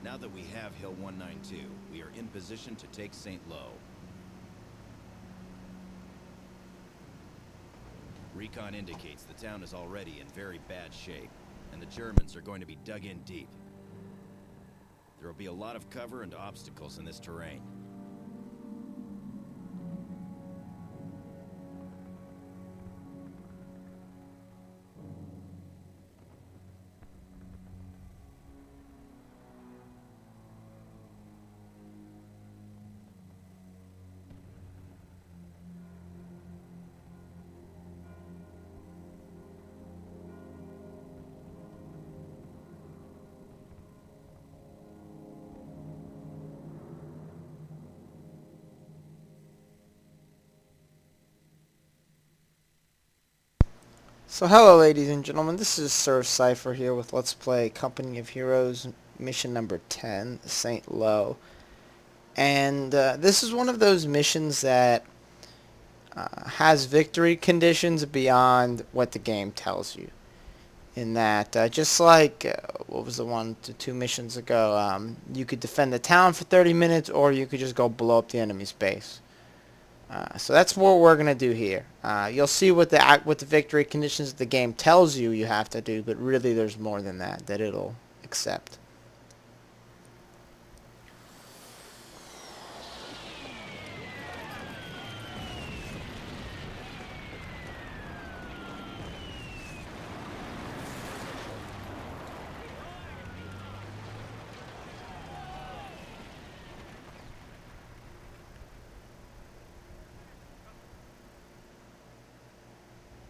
Now that we have Hill 192, we are in position to take St. Lo. Recon indicates the town is already in very bad shape, and the Germans are going to be dug in deep. There will be a lot of cover and obstacles in this terrain. So hello ladies and gentlemen, this is Sir Cypher here with Let's Play Company of Heroes mission number 10, St. Lo. And this is one of those missions that has victory conditions beyond what the game tells you. In that, just like, what was the 1 to 2 missions ago, you could defend the town for 30 minutes or you could just go blow up the enemy's base. So that's what we're gonna do here. You'll see what the victory conditions the game tells you you have to do, but really there's more than that it'll accept.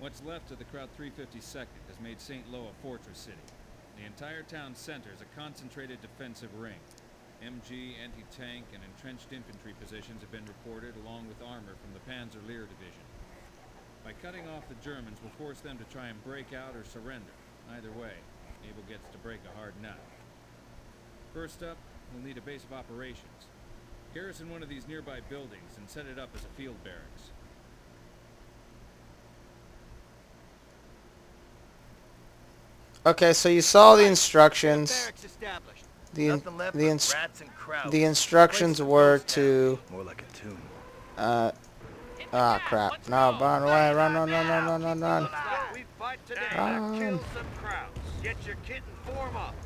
What's left of the Kraut 352nd has made St. Lo a fortress city. The entire town center is a concentrated defensive ring. MG, anti-tank, and entrenched infantry positions have been reported, along with armor from the Panzer Lehr Division. By cutting off the Germans, we'll force them to try and break out or surrender. Either way, Abel gets to break a hard nut. First up, we'll need a base of operations. Garrison one of these nearby buildings and set it up as a field barracks. Okay, so you saw the instructions. The instructions were to More like a tomb. crap. No, run away, run, run, run, run, run, run, run. We fight today. Run. Kill some Krauts. Get your kit and form up.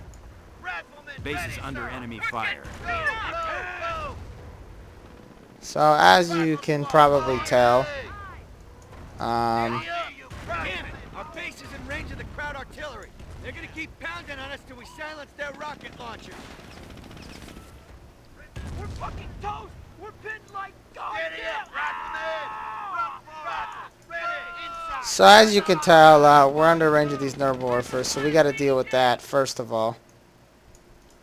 Riflemen Base ready, is under sir. enemy fire. Go, go, go. So as you can probably tell, Hey, you Damn it! Our base is in range of the Kraut artillery. They're gonna keep pounding on us till we silence their rocket launchers. We're fucking toast! We're pinned like dogs! Get it, riflemen! Ready! Inside! So as you can tell, we're under range of these nerve warfare, so we got to deal with that first of all.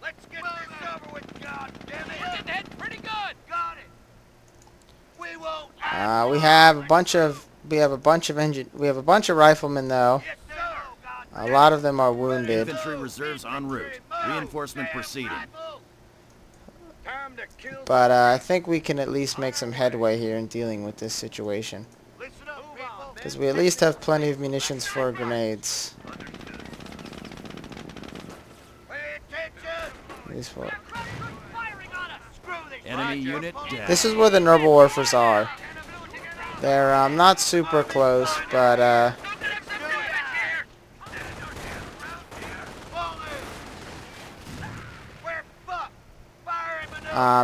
Let's get this over with, goddammit! We're getting hit pretty good! Got it! We won't... We have a bunch of riflemen though. Yes, sir! A lot of them are wounded. Infantry reserves en route. Reinforcement proceeding. Time to kill But I think we can at least make some headway here in dealing with this situation. Listen up, people. Because we at least have plenty of munitions for grenades. Pay attention! These four. Enemy unit down. This is where the noble warfers are. They're not super close, but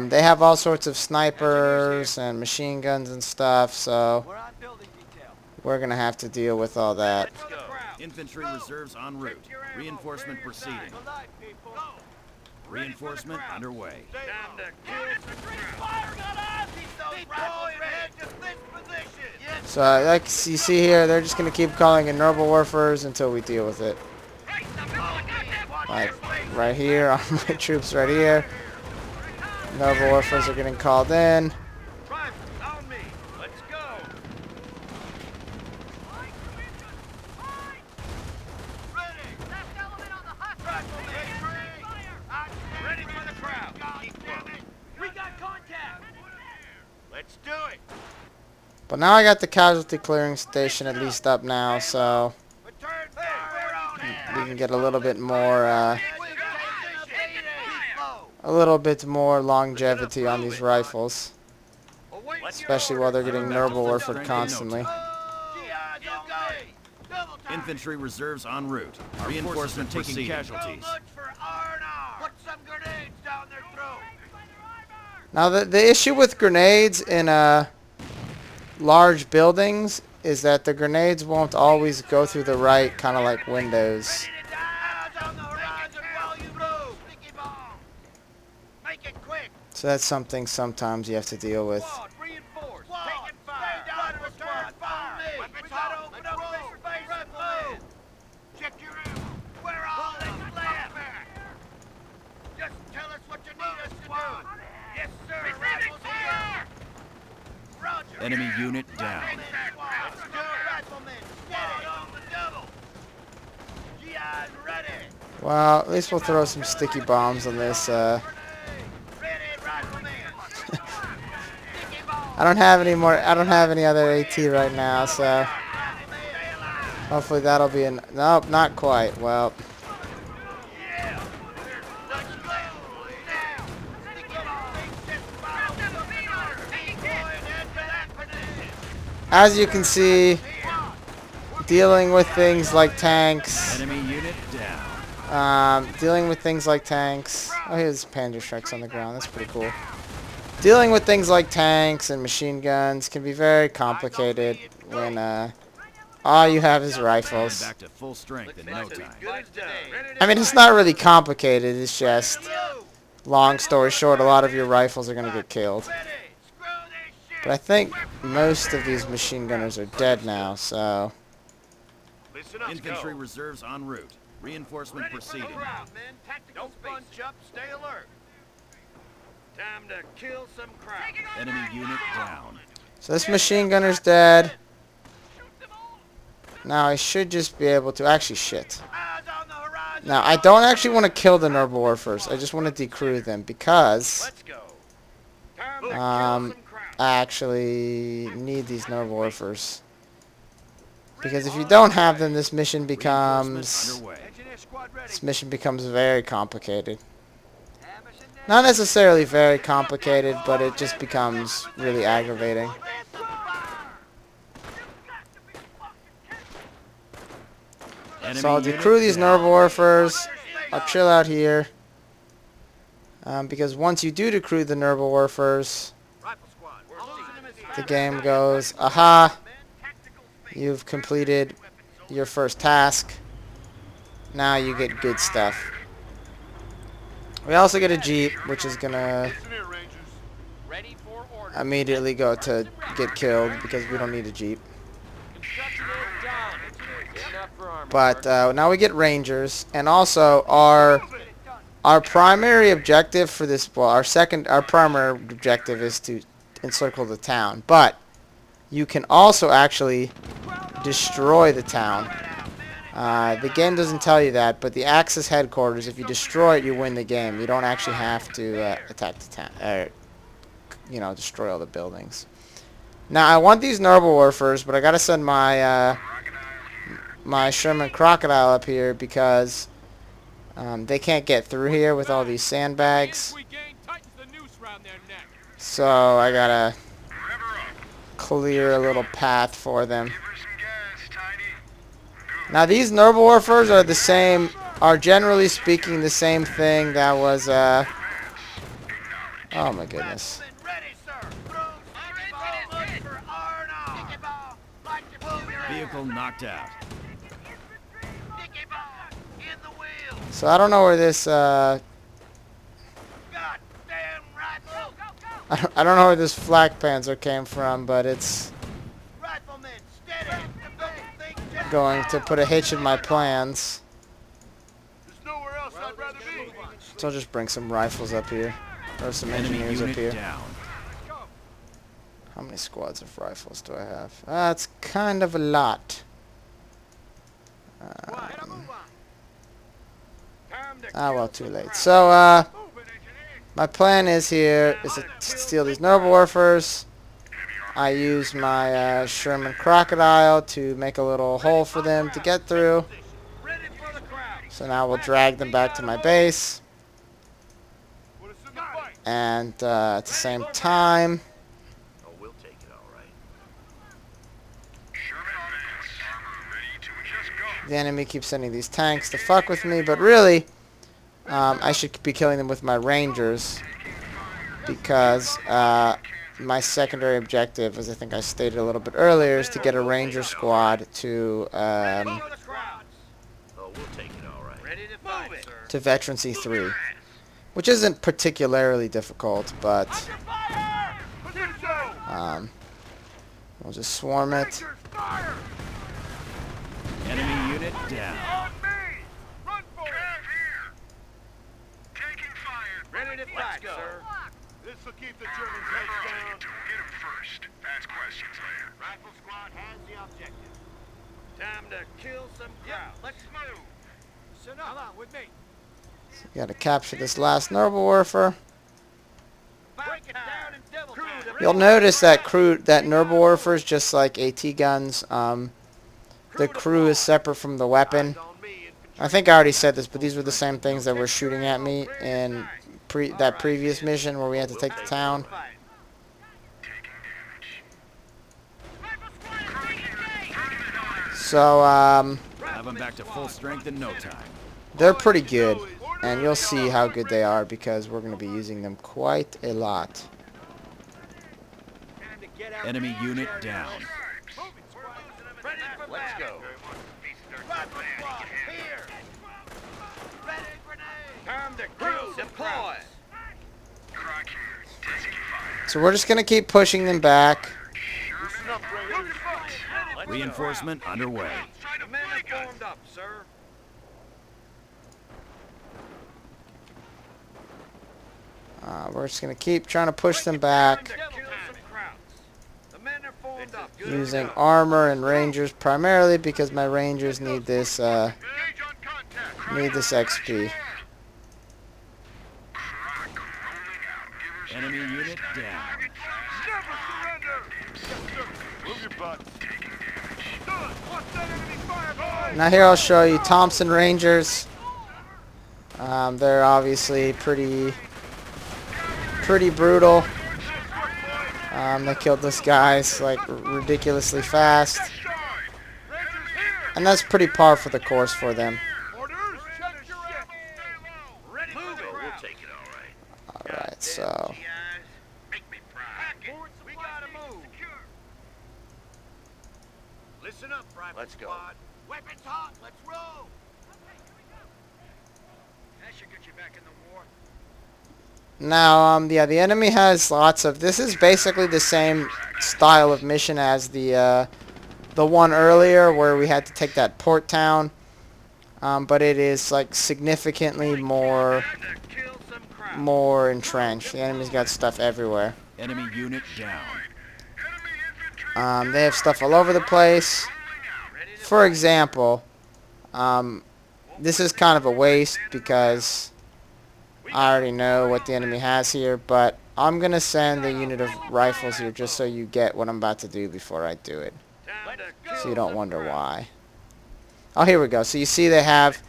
they have all sorts of snipers and machine guns and stuff, so We're on building detail. we're gonna have to deal with all that. Let's go. Infantry reserves en route. Reinforcement proceeding. Reinforcement underway. Time to kill some firing on us! Keep those rifles ready to this position! Yes, So like you see here, they're just gonna keep calling in noble warfers until we deal with it. Like right here, all my troops right here. Noble warfers are getting called in. rifles on me! Let's go! Ready! Riflemen, ready for the crowd! Keep moving! We got contact! Let's do it! But now I got the casualty clearing station at least up now, so Return fire! We're on it! we can get a little bit more Keep low! a little bit more longevity on these rifles, Await your especially while orders, they're getting Back to Nerble full Warfare strength in no constantly. time. GIs on me. Double time. Infantry reserves en route. Our Reinforcement forces are taking proceeding. casualties. Go look for R&R. Put some grenades down their throat. Now the issue with grenades in large buildings is that the grenades won't always go through the right kind of like windows. Ready to die. Eyes on the horizon while you move. Sticky bomb. Make it quick. So that's something sometimes you have to deal with. Squad, reinforce. Taking fire. Stay down, return fire. We gotta open up this space, riflemen. Check your ammo. Where all this left? Just tell us what you need us to do. Yes, sir. Rifles here. Roger. Enemy unit down. Let's do it, riflemen. Steady on the double. GIs ready. Well, at least we'll throw some sticky bombs on this. Ready, riflemen. Sticky bomb. I don't have any more. I don't have any other AT right now, so hopefully that'll be an. Nope, not quite. Well, Yeah. Let's go. Now. Sticky bomb. Just follow the order. Going into that position. as you can see, dealing with things like tanks. Enemy unit down. Dealing with things like tanks. Oh, here's Panzer Shreks on the ground. That's pretty cool. Dealing with things like tanks and machine guns can be very complicated when all you have is rifles. Back to full strength in no time. I mean, it's not really complicated. It's just, long story short, a lot of your rifles are going to get killed. But I think most of these machine gunners are dead now, so... Infantry reserves en route. Reinforcement proceeding. Don't bunch up, stay alert. Time to kill some crowd. Enemy unit down. So this machine gunner's dead. Now I should just be able to... Actually, shit. Eyes on the horizon. Now, I don't actually want to kill the Nerble first. I just want to decrew them because Let's go. Time to kill Um, some crowd. I actually need these Nerble Warfers. Because if you don't have them, this mission Reinforcements becomes... underway. Engineer squad ready. This mission becomes very complicated. Ammunition down. Not necessarily very complicated, but it just becomes really aggravating. Enemy So I'll unit decrew these down. Nerble Warfers. I'll chill out here. Because once you do decrew the Nerble Warfers, Rifle squad. We're losing him as the game goes, aha, tactical space. you've completed your first task. Now you get good stuff. We also get a Jeep, which is gonna Ready for order. immediately go to get killed because we don't need a Jeep. Construction is done. Good enough for armor. But now we get Rangers, and also our primary objective for this, well, our primary objective is to encircle the town. But you can also actually destroy the town. The game doesn't tell you that, but the Axis headquarters, if you destroy it, you win the game. You don't actually have to attack the town, or destroy all the buildings. Now I want these Nerble Warfers, but I gotta send my my Sherman Crocodile up here because they can't get through here with all these sandbags. So I gotta clear a little path for them. Now these Nerble Warfers are the same, are generally speaking the same thing that was, oh my goodness. Ready, sir. Sticky bomb. Look for R&R. Sticky bomb. Like to move your Vehicle knocked out. Sticky bomb. In the wheel. So I don't know where this, Goddamn rifle. I don't know where this flak panzer came from, but it's Riflemen, steady. Don't think just going to put a hitch in my plans. There's nowhere else I'd rather be. So I'll just bring some rifles up here, or some Enemy engineers up unit here. down. How many squads of rifles do I have? That's kind of a lot. Well, too late. So, my plan is here is to steal these Nerble Warfers. I use my Sherman Crocodile to make a little hole for them to get through. Ready for the crowd. So now we'll drag them back to my base. And at the same time, Oh, we'll take it, all right. the enemy keeps sending these tanks to fuck with me, but really, I should be killing them with my Rangers, because my secondary objective, as I think I stated a little bit earlier, is to get a Ranger squad to Oh, we'll take it, all right. Ready to fight, sir. to veterancy 3, which isn't particularly difficult, but we'll just swarm it. Enemy unit down. On me! Run for it! Taking fire. Ready to fight, sir. This will keep the Germans heads down. Get them first. Ask questions later. Rifle squad has the objective. Time to kill some crowds. Let's move. Come on with me. Gotta capture this last noble warfer. Break it down in devil time. You'll notice that noble warfer is just like AT guns. The crew is separate from the weapon. I think I already said this, but these were the same things that were shooting at me in that previous mission where we had to take the town. So, Have them back to full strength in no time. they're pretty good, and you'll see how good they are because we're going to be using them quite a lot. Enemy unit down. Let's go. Time to kill some crowds. So we're just going to keep pushing them back. Reinforcement underway. The men are formed up, sir. We're just going to keep trying to push them back Time to kill some crowds. The men are formed up. Good using to go. armor and Rangers primarily because my Rangers need this XP. Enemy unit down. Never surrender. Move your butt. Done. Watch that enemy fireball. Now here I'll show you Thompson Rangers. They're obviously pretty brutal. They killed this guy's like ridiculously fast, and that's pretty par for the course for them. Orders. Check your ammo. Ready for the crowd. We'll take it, all right. All right, so Make me proud. We gotta move. Listen up, Private Let's Squad. Weapons hot. Let's roll. That should get you back in the war. now yeah, the enemy has lots of. This is basically the same style of mission as the one earlier where we had to take that port town, but it is like significantly more Time to kill some crowds. more entrenched. The enemy's got stuff everywhere. Enemy unit down. They have stuff all over the place. Ready to For example, this is kind of a waste because I already know what the enemy has here, but I'm going to send a unit of rifles here just so you get what I'm about to do before I do it, time to kill so you don't some wonder crowds. why. Oh, here we go. So you see they have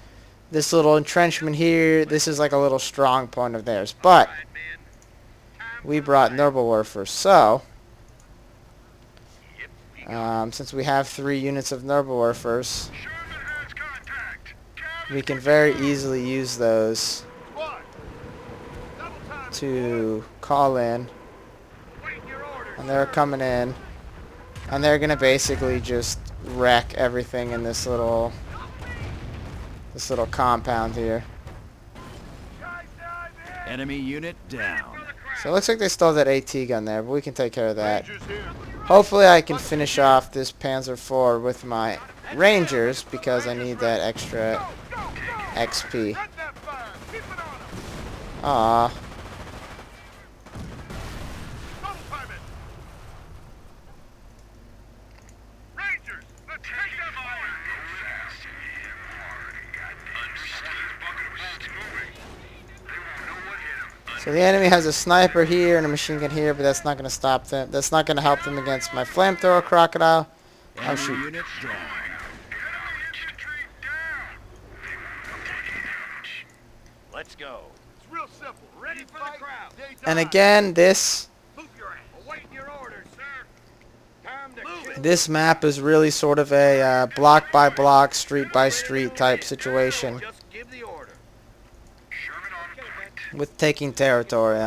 this little entrenchment here. This is like a little strong point of theirs, but All right, men. Time we for brought fight. noble warfare, so Yep, we got since we have 3 units of noble warfers, we can very easily use those squad. Double time. to call in, Wait your orders. and they're coming in, and they're gonna basically just wreck everything in this little compound here. Guys down there. Enemy unit down. So it looks like they stole that AT gun there, but we can take care of that. Rangers here. Hopefully I can finish off this Panzer IV with my Rangers because I need that extra XP. Let that fire. Keep it on 'em. Aww. Double time it. Rangers, let's take that fire. So the enemy has a sniper here and a machine gun here, but that's not going to stop them. That's not going to help them against my flamethrower crocodile. Oh, Enemy shoot. unit down. Let's go. Let's real simple. Ready for the crowd. And again, this Move your ass. Awaiting your orders, sir. Time to kill. this map is really sort of a block by block, street by street type situation Just give the order. with taking territory.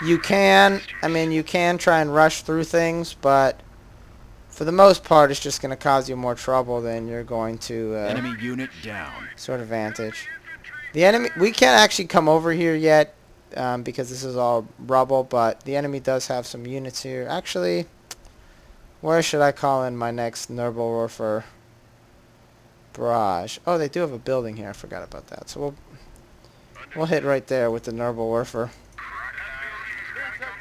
You can try and rush through things, but for the most part, it's just going to cause you more trouble than you're going to Enemy unit down. sort of advantage. The enemy, we can't actually come over here yet because this is all rubble, but the enemy does have some units here. Actually, where should I call in my next Nuremberg barrage? Oh, they do have a building here. I forgot about that. So we'll hit right there with the Nuremberg.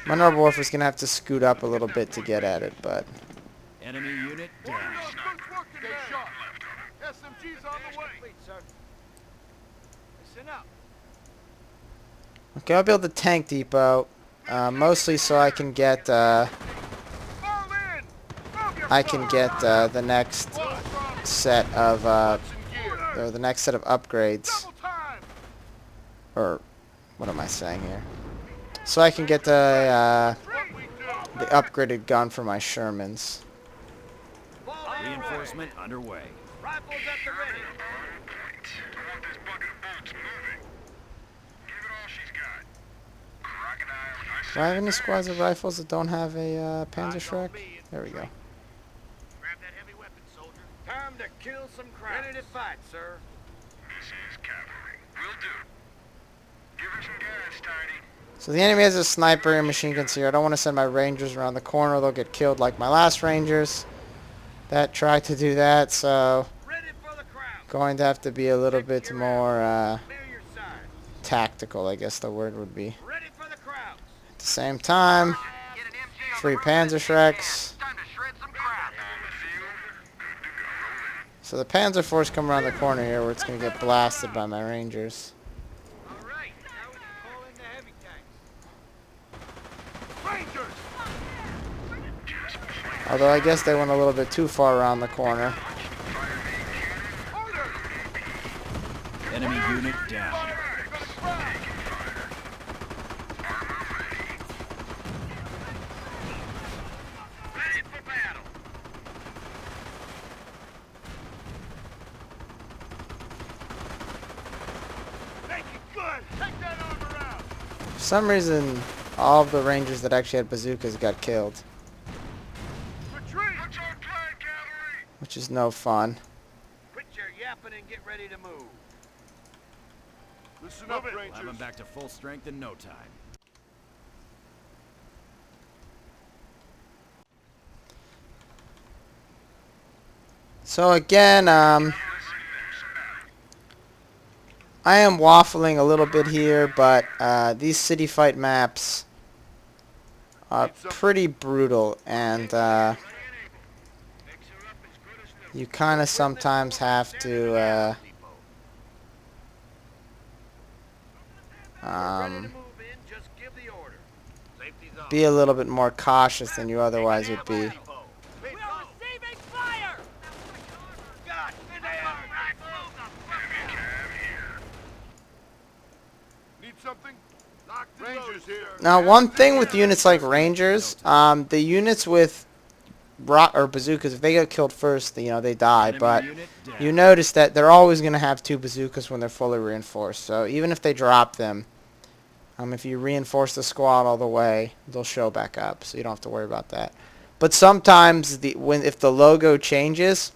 My Nuremberg is going to have to scoot up a little bit to get at it, but... Enemy unit down. SMG's on the way. Listen up. Okay, I'll build the tank depot, mostly so I can get, the next set of, or the next set of upgrades. Or, what am I saying here? So I can get the upgraded gun for my Shermans. Reinforcement underway. Rifles at the ready. Do I have any squads of rifles that don't have a Panzerschreck? There we go. Grab that heavy weapon, soldier. Time to kill some crowds. Ready to fight, sir. This is cavalry. Will do. Give her some gas, Tiny. So the enemy has a sniper and machine guns here. I don't want to send my rangers around the corner. They'll get killed like my last rangers that tried to do that. So Ready for the crowd. going to have to be a little bit more Clear your side. tactical, I guess the word would be. Ready for the crowd. At the same time, Get an MG on 3 the road. Panzerschrecks. Time to shred some crap. On the field. Good to go. So the Panzer Force come around the corner here where it's going to get blasted by my rangers. All right. Now we can call in the heavy tanks. Rangers. Although I guess they went a little bit too far around the corner. Order. Enemy unit down. Ready for battle. Make it good. Take that armor out. For some reason, all of the rangers that actually had bazookas got killed, Retreat. What's our plan, cavalry? which is no fun. Quit your yapping and get ready to move. Listen We'll have them back to full strength in no time. So again, I am waffling a little bit here, but these city fight maps are pretty brutal, and you kind of sometimes have to Ready to move in, just give the order. Safety's on. be a little bit more cautious than you otherwise would be. We are receiving fire! God, in there! Need something? Rangers here. Now, one thing with units like Rangers, the units with or bazookas, if they get killed first, you know, they die. Enemy But unit down. you notice that they're always going to have 2 bazookas when they're fully reinforced. So even if they drop them, if you reinforce the squad all the way, they'll show back up. So you don't have to worry about that. But sometimes if the logo changes,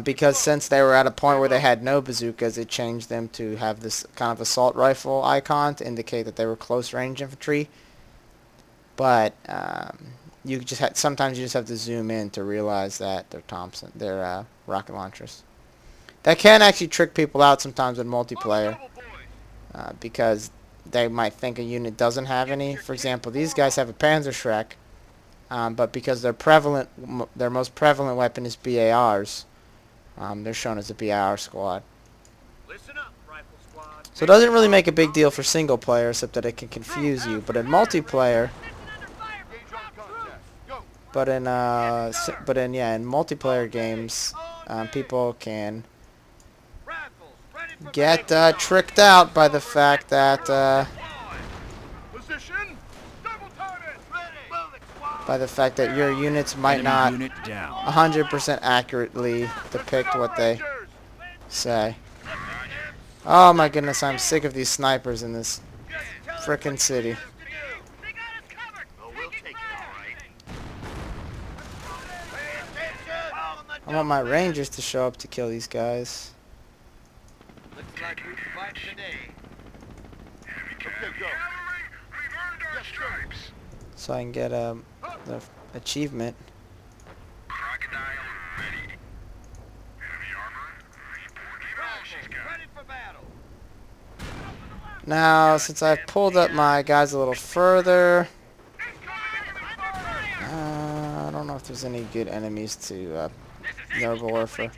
because since they were at a point where they had no bazookas, it changed them to have this kind of assault rifle icon to indicate that they were close range infantry. But you just sometimes you just have to zoom in to realize that they're rocket launchers. That can actually trick people out sometimes in multiplayer, because they might think a unit doesn't have any. For example, these guys have a Panzerschreck, but because their most prevalent weapon is BARs, they're shown as a BAR squad. Listen up, rifle squad. So it doesn't really make a big deal for single player, except that it can confuse you. But in multiplayer, in multiplayer games, people can get tricked out by the fact that Position. Double time it. Ready. Move it, squad. your units might Enemy not unit down. 100% accurately depict Listen up, what they Rangers. say. Oh my goodness, I'm sick of these snipers in this Just tell us frickin' what city. you want us to do. They got us covered. Oh, we'll take it, all right. Pay attention. On the I want my double, rangers to show up to kill these guys. looks like we fight today. Okay, go. We've earned our stripes. So I can get the achievement. Crocodile ready. Heavy armor, report. She's got Ready for battle. Now, since I've pulled up my guys a little further, I don't know if there's any good enemies to Noble Warfare.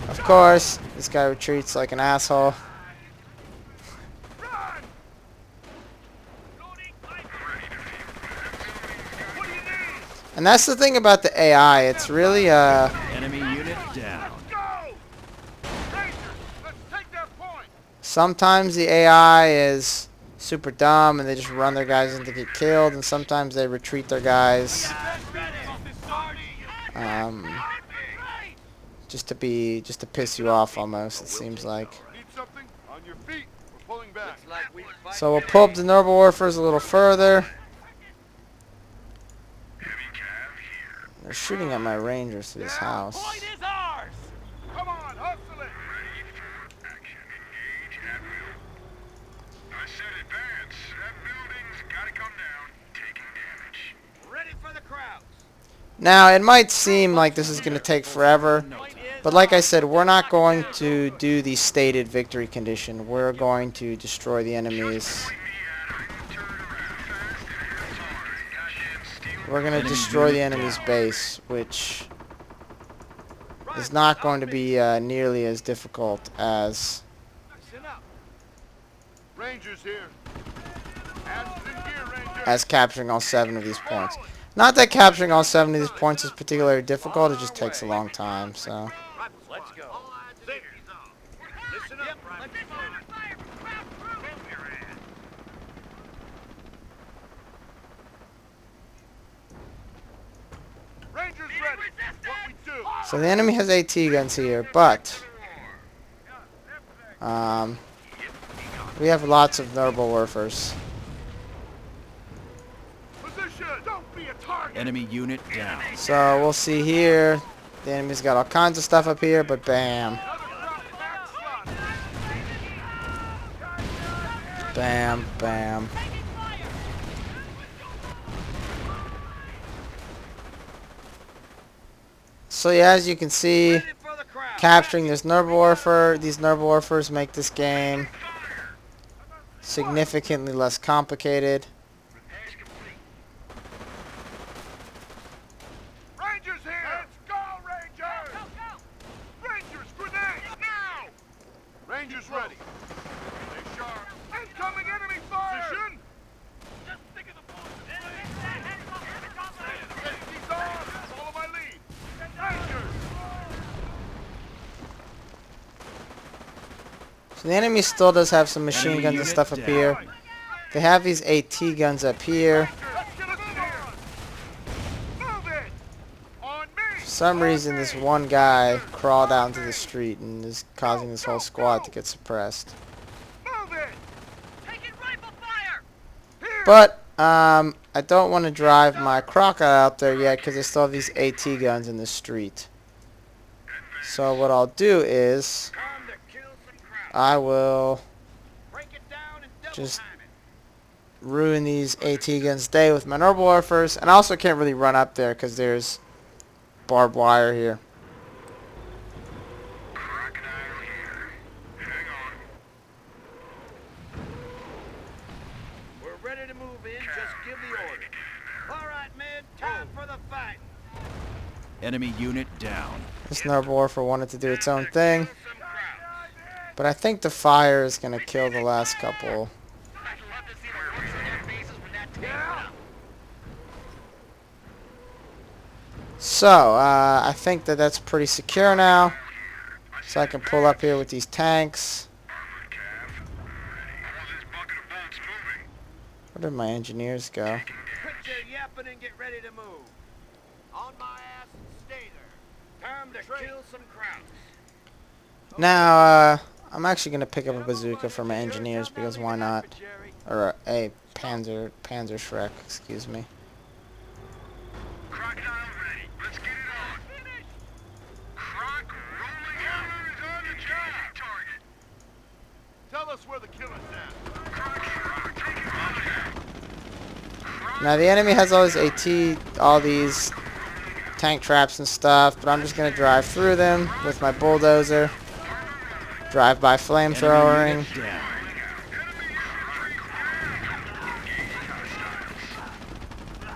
Of course, this guy retreats like an asshole. Run. What do you need? And that's the thing about the AI. It's really Enemy unit down. Go. Rangers, let's take that point. sometimes the AI is super dumb and they just run their guys in to get killed, and sometimes they retreat their guys just to piss you off almost, it seems like. Need something? On your feet. We're pulling back. Looks like we fight. So we'll pull up the Noble Warfares a little further. They're shooting at my rangers through this house. Point is ours. Come on, hustle it. action. Engage at will. I said advance. That building's gotta come down. Taking damage. Ready for the crowds. Now, it might seem like this is going to take forever, but like I said, we're not going to do the stated victory condition. We're going to destroy the enemies. We're going to destroy the enemy's base, which is not going to be nearly as difficult as Listen up. Rangers here. Hands in gear, Rangers. capturing all 7 of these points. Not that capturing all 7 of these points is particularly difficult, it just takes a long time, so. Let's go. Safety's on. Listen up, Rifles. Rangers ready. What we do. So the enemy has AT guns here, but we have lots of Noble Warfers. Position. Don't be a target. Enemy unit down. So we'll see here. The enemy's got all kinds of stuff up here, but bam, Another drop back slot. bam, bam. So yeah, as you can see, Ready for the crowd. capturing this Noble Warfare, these Noble Warfers make this game significantly less complicated. Rangers here. Let's go, Rangers. Rangers, grenade. Now. Rangers ready. Stay sharp. Incoming enemy fire. Position. Just think of the bullets. Safety's on. Follow my lead. Rangers. So the enemy still does have some machine Enemy guns and unit stuff up down. here. They have these AT guns up here. Let's get us here. Move it. On me. For some reason, this one guy crawled out into the street and is causing this whole squad to get suppressed. Move it. Taking rifle fire. Here. But I don't want to drive my crocodile out there yet because I still have these AT guns in the street. So what I'll do is Time to kill some crowd. I will Break it down and double just time it. ruin these AT guns day with my Noble Warfers, and I also can't really run up there because there's barbed wire here. Crocodile here. Hang on. We're ready to move in. Just give the order. All right, men. Time for the fight. Enemy unit down. This Noble Warfare wanted to do its own thing, Kill some crowds. but I think the fire is going to kill the last couple. I'd love to see the looks on their faces when that tank went up. So, I think that that's pretty secure now. So I can pull up here with these tanks. Armored Cav. Ready. I want this bucket of bolts moving. Where did my engineers go? Taking Quit damage. your yapping and get ready to move. On my ass and stay there. Time to kill some crowds. Now, I'm actually going to pick up a bazooka for my engineers because why not? Or a Panzer Shrek, excuse me. Crocodile ready. Let's get it on. Croc rolling out. Is on the job. Target. Tell us where the killer's at. Croc, take it on. Now the enemy has all these tank traps and stuff, but I'm just going to drive through them with my bulldozer. Drive by flamethrowering.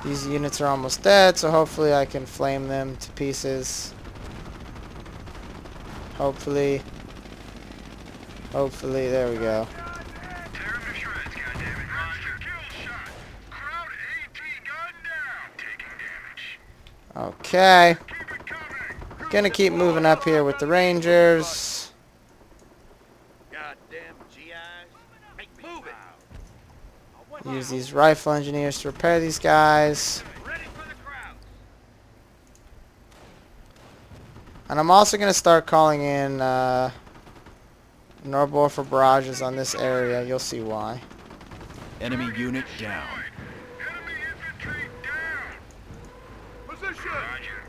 These units are almost dead, so hopefully I can flame them to pieces. Hopefully, there we go. Tear him to shreds, goddammit. Roger. Kill shot. Crowd AT gun down. Taking damage. Okay. Keep it coming. Gonna keep moving up here with the Rangers. Goddamn GIs. Hey, move it. Use these rifle engineers to repair these guys. Ready for the crowd. And I'm also going to start calling in Norborfer barrages on this area. You'll see why. Enemy unit down. Enemy infantry down. Position. Roger.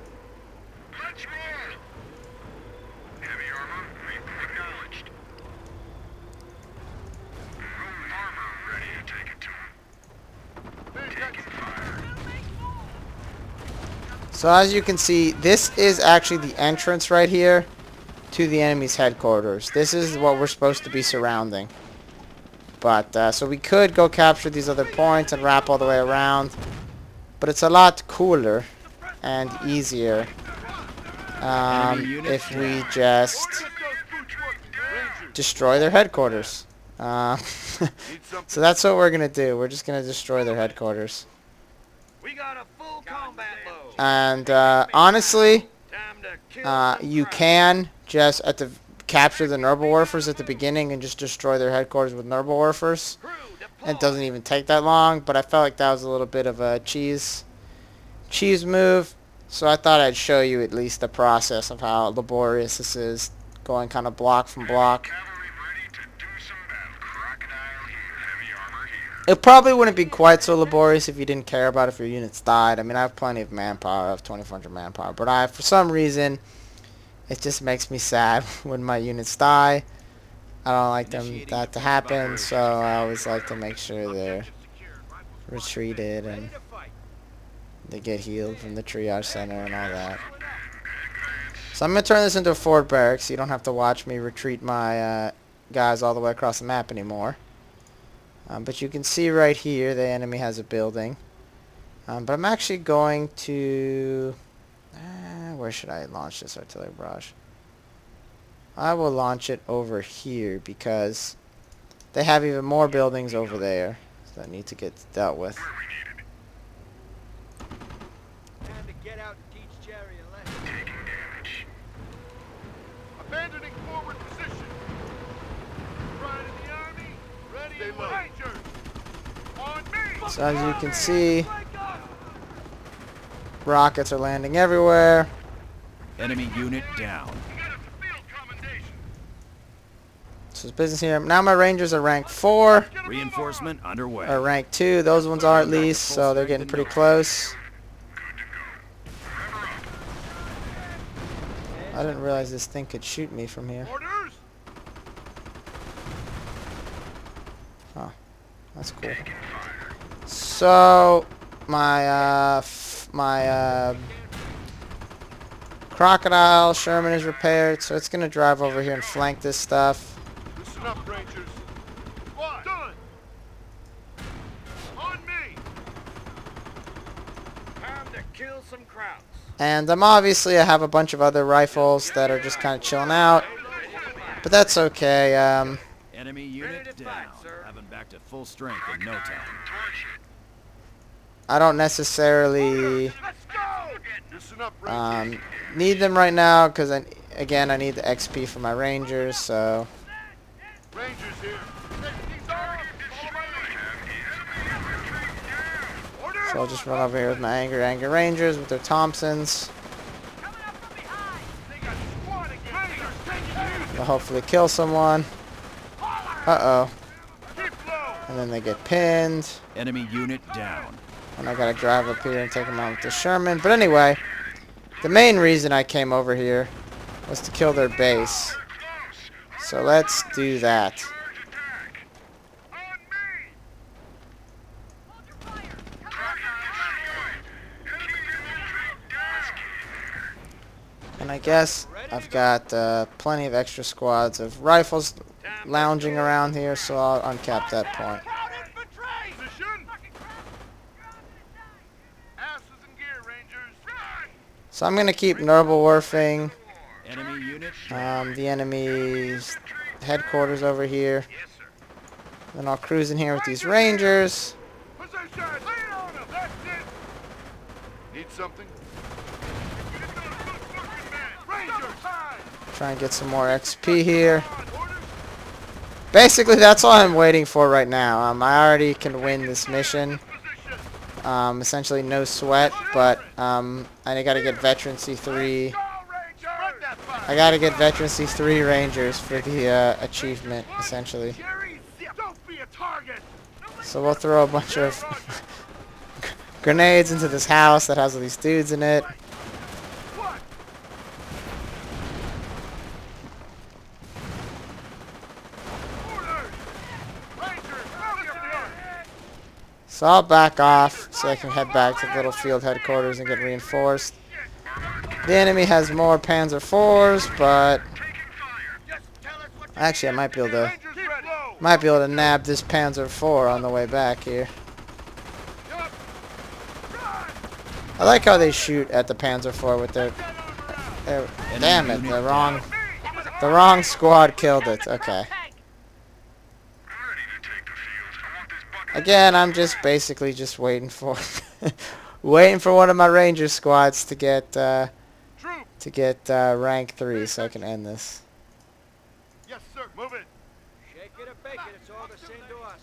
Let's roll. Heavy armor acknowledged. Armor ready to take it to him. Taking fire. So as you can see, this is actually the entrance right here to the enemy's headquarters. This is what we're supposed to be surrounding. But, so we could go capture these other points and wrap all the way around. But it's a lot cooler and easier if we just destroy their headquarters. So that's what we're going to do. We're just going to destroy their headquarters. We got a full combat load. And honestly, Time to kill some you crowds. can just capture the Nurembergwerfers at the beginning and just destroy their headquarters with Nurembergwerfers. Crew deploy. It doesn't even take that long, but I felt like that was a little bit of a cheese move. So I thought I'd show you at least the process of how laborious this is, going kind of block from block. Cavalry ready to do some battle. Crocodile here. Heavy armor here. It probably wouldn't be quite so laborious if you didn't care about if your units died. I mean, I have plenty of manpower. I have 2,400 manpower. But for some reason, it just makes me sad when my units die. I don't like that to happen, so I always like to make sure they're retreated and they get healed from the triage center and all that. So I'm going to turn this into a forward barracks so you don't have to watch me retreat my guys all the way across the map anymore. But you can see right here the enemy has a building. But I'm actually going to... where should I launch this artillery barrage? I will launch it over here because they have even more buildings over there that need to get dealt with. Where we needed. Time to get out and teach Jerry a lesson. Taking damage. Abandoning forward position. Pride of the army. Ready and Rangers. On me. So as you can see, rockets are landing everywhere. Enemy unit down. We got a field commendation. So it's business here. Now my Rangers are rank 4, Reinforcement underway. or rank 2. Those ones are at least, so they're getting pretty close. Good to go. Rev her up. I didn't realize this thing could shoot me from here. Orders. Oh, that's cool. Taking fire. So my Crocodile Sherman is repaired, so it's gonna drive over here and flank this stuff. Listen up, Rangers. What? Done. On me. Time to kill some crowds. And obviously I have a bunch of other rifles that are just kind of chilling out, but that's okay. Enemy Ready unit to down. fight, sir. Having back to full strength in no time. Torch it. I don't necessarily Let's go. Listen up, Rangers. need them right now because again, I need the XP for my Rangers, so... Rangers here. He's on. Follow my lead. Order. So I'll just run over here with my Anger Rangers with their Thompsons. They got squad again. Rangers, take it. They'll hopefully kill someone. Uh-oh. Keep low. And then they get pinned. Enemy unit down. And I gotta drive up here and take them out with the Sherman. But anyway, the main reason I came over here was to kill their base. So let's do that. Charge attack. On me. Hold your fire. Target destroyed. Enemy infantry down. And I guess I've got plenty of extra squads of rifles lounging around here, so I'll uncap that point. Crowd infantry. Position. Asses in gear, Rangers. Run. So I'm going to keep Nurble-Werfing Enemy unit. the enemy's headquarters over here. Yes, sir. Then I'll cruise in here with these Rangers. Position. Lean on him. That's it. Need something? Rangers. Time. Try and get some more XP here. On orders. Basically, that's all I'm waiting for right now. I already can win this mission. Position. Essentially no sweat, but I gotta get Veteran C3. Go, Rangers. Spread that fire. I gotta get Veteran C3 Rangers for the achievement, essentially. Jerry, don't be a target. So we'll throw a bunch of grenades into this house that has all these dudes in it. What? Orders. Rangers, listen here. So I'll back off so I can head back to the little field headquarters and get reinforced. The enemy has more Panzer IVs, but Just tell us what you actually I might be able to Rangers ready. nab this Panzer IV on the way back here. Yup. Run. I like how they shoot at the Panzer IV with their... damn it, the wrong squad killed it. Okay. Ready to take the field. I want this bucket. Again, I'm just basically just waiting for waiting for one of my Ranger squads to get Troop. rank 3 so I can end this. Yes, sir. Move it. Shake it or bake it, it's all the same to us.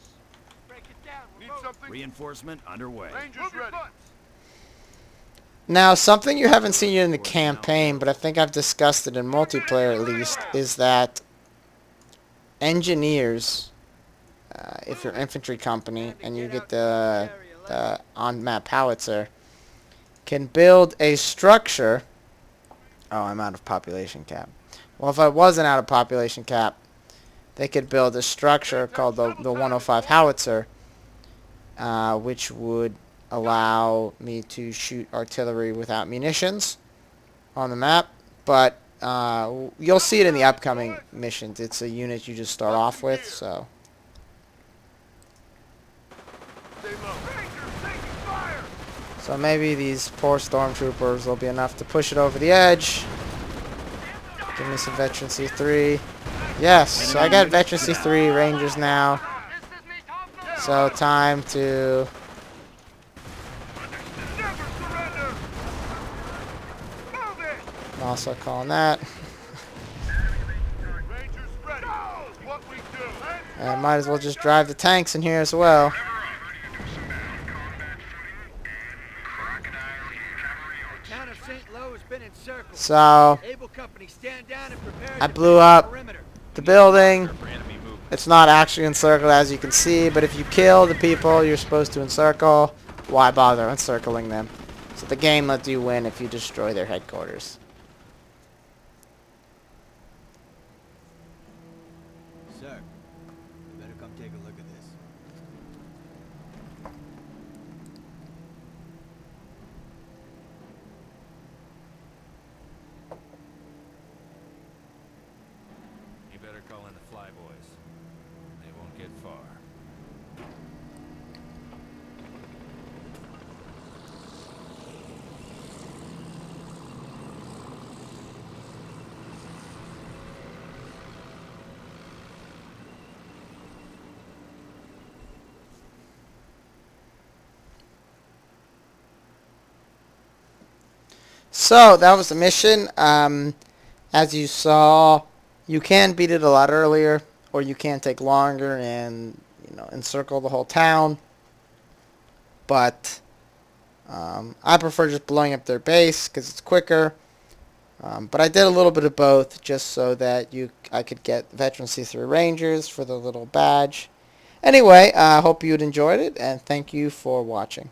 Break it down. Need something? Reinforcement underway. Rangers ready. Now, something you haven't seen in the campaign, but I think I've discussed it in multiplayer at least, is that engineers, if you're infantry company and you get the on-map howitzer, can build a structure. Oh, I'm out of population cap. Well, if I wasn't out of population cap, they could build a structure called the 105 howitzer, which would allow me to shoot artillery without munitions on the map. But you'll see it in the upcoming missions. It's a unit you just start off with, so... Stay low. Rangers taking fire. So maybe these poor stormtroopers will be enough to push it over the edge. Give me some Veteran C3. Yes, so I got Veteran C3 Rangers now. So time to... Never surrender. Move it. I'm also calling that. Rangers ready. What we do. I might as well just drive the tanks in here as well. The town of St. Lo has been encircled. So Able Company, stand down and prepare I to blew defend up the perimeter. the building. For enemy movement. It's not actually encircled as you can see, but if you kill the people you're supposed to encircle, why bother encircling them? So the game lets you win if you destroy their headquarters. Sir, you better come take a look at this. You better call in the flyboys. They won't get far. So that was the mission. As you saw, you can beat it a lot earlier, or you can take longer and, encircle the whole town. But I prefer just blowing up their base because it's quicker. But I did a little bit of both just so that I could get Veteran C3 Rangers for the little badge. Anyway, I hope you'd enjoyed it, and thank you for watching.